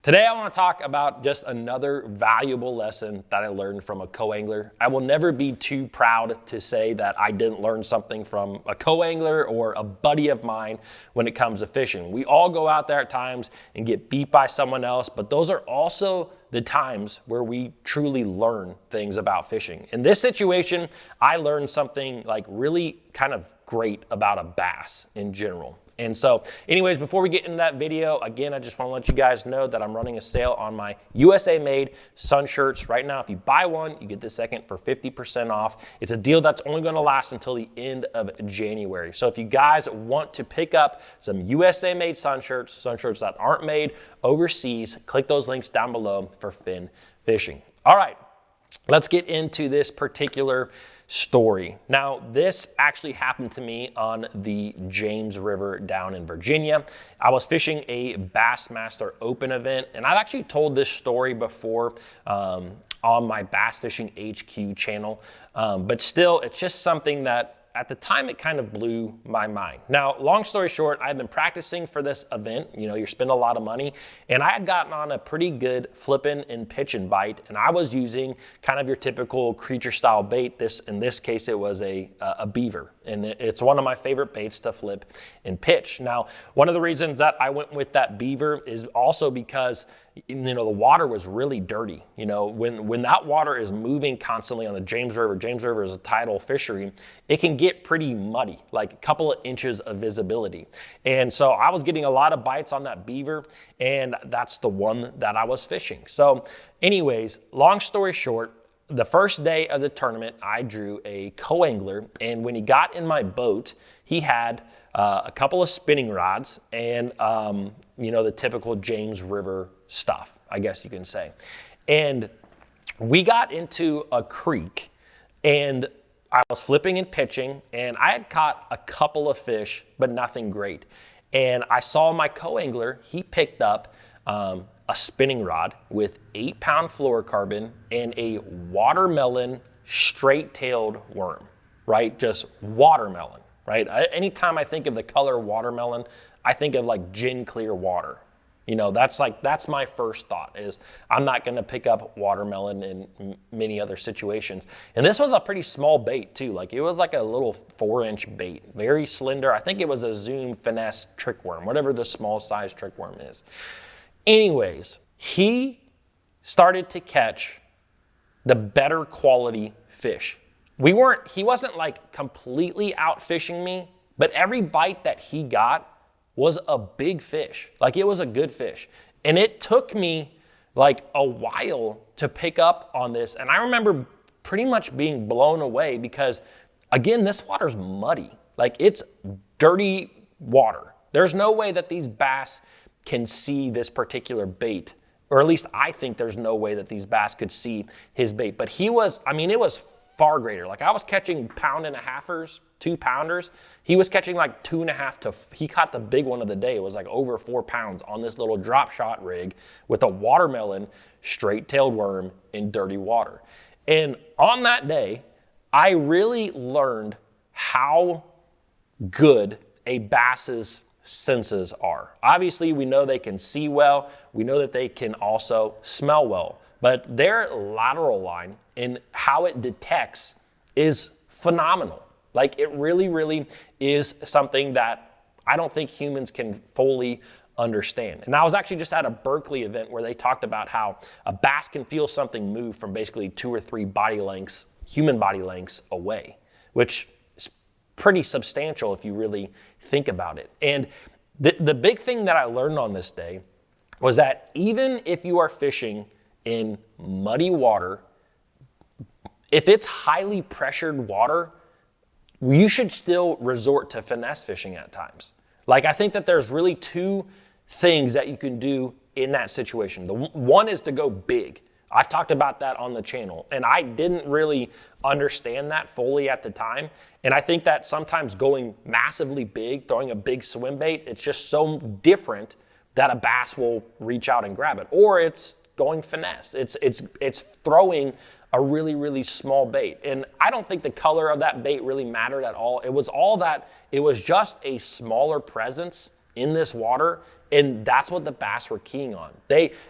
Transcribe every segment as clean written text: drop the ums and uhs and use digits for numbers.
Today I want to talk about just another valuable lesson that I learned from a co-angler. I will never be too proud to say that I didn't learn something from a co-angler or a buddy of mine when it comes to fishing. We all go out there at times and get beat by someone else, but those are also the times where we truly learn things about fishing. In this situation, I learned something like really kind of great about a bass in general. And so anyways, before we get into that video, again, I just want to let you guys know that I'm running a sale on my USA made sun shirts right now. If you buy one, you get the second for 50% off. It's a deal that's only going to last until the end of January. So if you guys want to pick up some USA made sun shirts that aren't made overseas, click those links down below for fin fishing. All right, let's get into this particular story. Now, this actually happened to me on the James River down in Virginia. I was fishing a Bassmaster Open event, and I've actually told this story before on my Bass Fishing HQ channel, but still, it's just something that at the time, it kind of blew my mind. Now, long story short, I've been practicing for this event. You know, you're spending a lot of money, and I had gotten on a pretty good flipping and pitch and bite, and I was using kind of your typical creature style bait. In this case, it was a beaver, and it's one of my favorite baits to flip and pitch. Now, one of the reasons that I went with that beaver is also because the water was really dirty. You know, when that water is moving constantly on the James River is a tidal fishery, it can get pretty muddy, like a couple of inches of visibility. And so I was getting a lot of bites on that beaver, and that's the one that I was fishing. So anyways, long story short, the first day of the tournament, I drew a co-angler, and when he got in my boat, he had a couple of spinning rods and, the typical James River stuff, I guess you can say. And we got into a creek, and I was flipping and pitching, and I had caught a couple of fish, but nothing great. And I saw my co-angler, he picked up a spinning rod with 8-pound fluorocarbon and a watermelon straight-tailed worm, right? Just watermelon, right? Anytime I think of the color watermelon, I think of like gin clear water. You know, that's my first thought is I'm not going to pick up watermelon in many other situations. And this was a pretty small bait too. Like it was like a little 4-inch bait, very slender. I think it was a Zoom finesse trick worm, whatever the small size trick worm is. Anyways, he started to catch the better quality fish. He wasn't like completely out fishing me, but every bite that he got was a big fish. Like it was a good fish. And it took me like a while to pick up on this. And I remember pretty much being blown away because again, this water's muddy. Like it's dirty water. There's no way that these bass can see this particular bait, or at least I think there's no way that these bass could see his bait. But it was far greater. Like I was catching 1.5-pounders, 2-pounders. He was catching like 2.5 he caught the big one of the day. It was like over 4 pounds on this little drop shot rig with a watermelon straight-tailed worm in dirty water. And on that day, I really learned how good a bass's senses are. Obviously, we know they can see well. We know that they can also smell well. But their lateral line and how it detects is phenomenal. Like it really, really is something that I don't think humans can fully understand. And I was actually just at a Berkeley event where they talked about how a bass can feel something move from basically 2 or 3 body lengths, human body lengths away, which is pretty substantial if you really think about it. And the big thing that I learned on this day was that even if you are fishing in muddy water, if it's highly pressured water, you should still resort to finesse fishing at times. Like I think that there's really 2 things that you can do in that situation. The one is to go big. I've talked about that on the channel, and I didn't really understand that fully at the time. And I think that sometimes going massively big, throwing a big swim bait, it's just so different that a bass will reach out and grab it. Or it's going finesse. It's throwing a really, really small bait. And I don't think the color of that bait really mattered at all. It was just a smaller presence in this water And that's what the bass were keying on.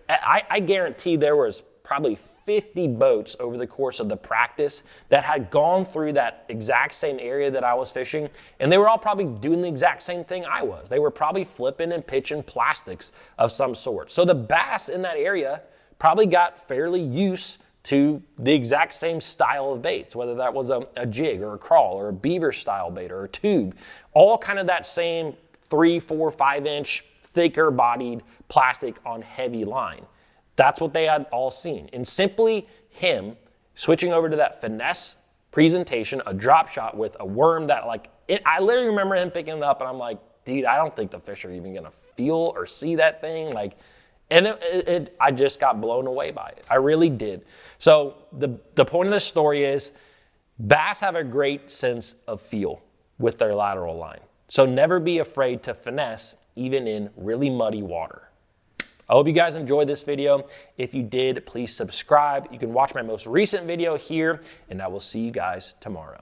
I guarantee there was probably 50 boats over the course of the practice that had gone through that exact same area that I was fishing, and they were all probably doing the exact same thing I was. They were probably flipping and pitching plastics of some sort. So the bass in that area probably got fairly used to the exact same style of baits, whether that was a jig or a crawl or a beaver style bait or a tube, all kind of that same 3, 4, 5 inch thicker bodied plastic on heavy line. That's what they had all seen. And simply him switching over to that finesse presentation, a drop shot with a worm that I literally remember him picking it up and I'm like, dude, I don't think the fish are even gonna feel or see that thing. And I just got blown away by it. I really did. So the point of this story is bass have a great sense of feel with their lateral line. So never be afraid to finesse even in really muddy water. I hope you guys enjoyed this video. If you did, please subscribe. You can watch my most recent video here, and I will see you guys tomorrow.